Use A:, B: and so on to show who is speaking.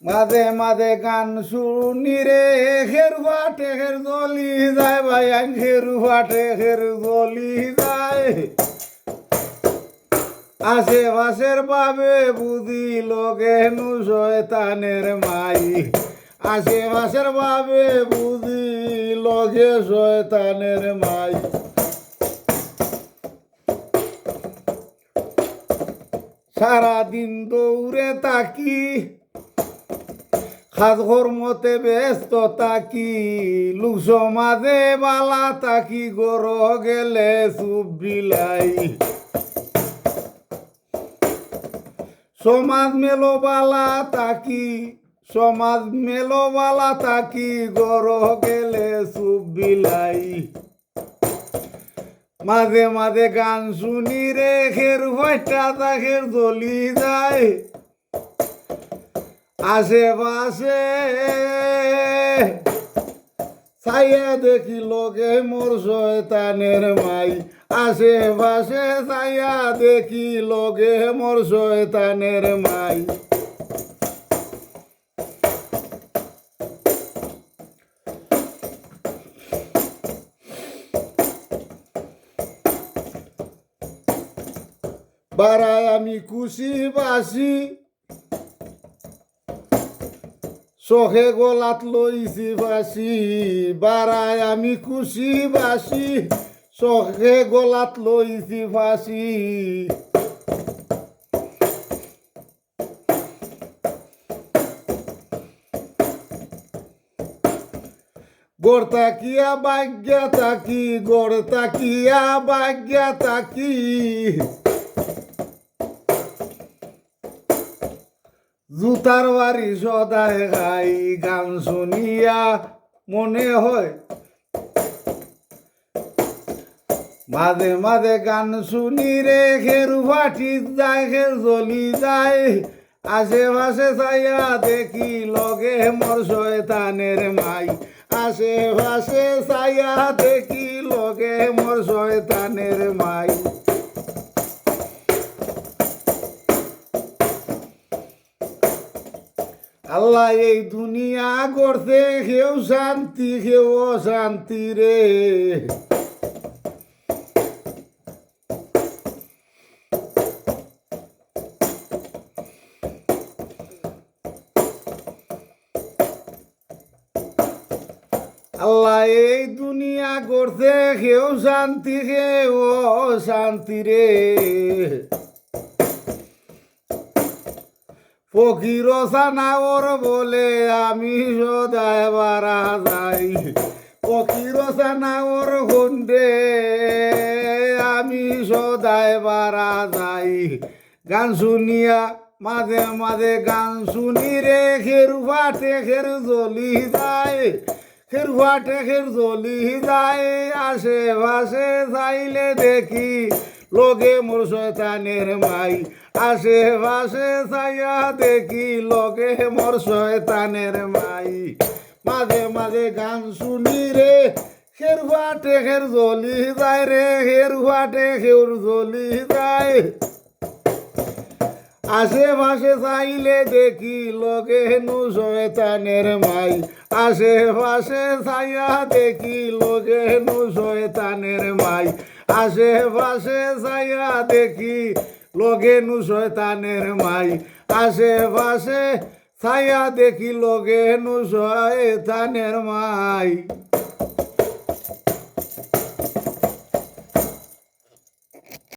A: মাঝে মাঝে গান শুনি রে খেরুয়া টেকের জলি যায় ভাই খেরুয়া টেকের জলি যায় আশেপাশের বাবে বুঝি লগে নু শয়তানের মাই আশেপাশের বাবে বুঝি লগে শয়তানের মাই সারাদিন দৌড়ে তাকি খাজ কর্মতে ব্যস্ত তাকি লোক সমাজে বালা তাকি গর গেলে চুপ বিলাই সমাজ মেলো বালা তাকি সমাজ মেলো বালা তাকি গর গেলে চুপ বিলাই মাঝে মাঝে গান শুনি রে খের ভাইটা তাকের জ্বলি যায় আশেপাশে ছাইয়া দেখি লোকে মোর শয়তানের মাই আশেপাশে ছাইয়া দেখি লোকে মোর শয়তানের মাই বারায় আমি খুশি বাসি চোখে গলাত লইছি বাসি বারায় আমি খুশি বাসি চোখে গলাত লইছি ফাঁসি গড় তাকিয়া বাগ্যা তাকি গড় তাকিয়া বাগ্যা তাকি জুতার বাড়ি সদায় গাই গান শুনিয়া মনে হয় মাঝে মাঝে গান শুনি রে খেরু ফাটি যায় খের জ্বলি যায় আশেপাশে ছাইয়া দেখি লগে মোর শয়তানের মাই আশেপাশে ছাইয়া দেখি লগে মোর শয়তানের মাই আল্লাহ এই দুনিয়া করতে কেউ শান্তি কেউ অশান্তি রে আল্লাহ এই দুনিয়া করতে কেউ শান্তি কেউ অশান্তি রে ফকির সানাওর বলে আমি সদায় বারা যাই ফকির সানাওর খন্ডে আমি সদায় বারা যাই গান শুনিয়া মাঝে মাঝে গান শুনি রে খেরু ফাটে খের জ্বলি যায় খের ফাটে খের জ্বলি যায় আশেপাশে যাইলে দেখি লগে মোর শয়তানের মাই আশেপাশে ছাইয়া দেখি লগে মোর শয়তানের মাই মাঝে মাঝে গান শুনি রে খের ফাটে খের জ্বলি যায় রে খের ফাটে খের জ্বলি যায় আশেপাশে চাইলে দেখি লগে নু শয়তানের মাই আশেপাশে ছাইয়া দেখি লগে নু শয়তানের মাই আশেপাশে ছাইয়া দেখি লগে নু শয়তানের মাই আশেপাশে ছাইয়া দেখি লগে নু শয়তানের মাই।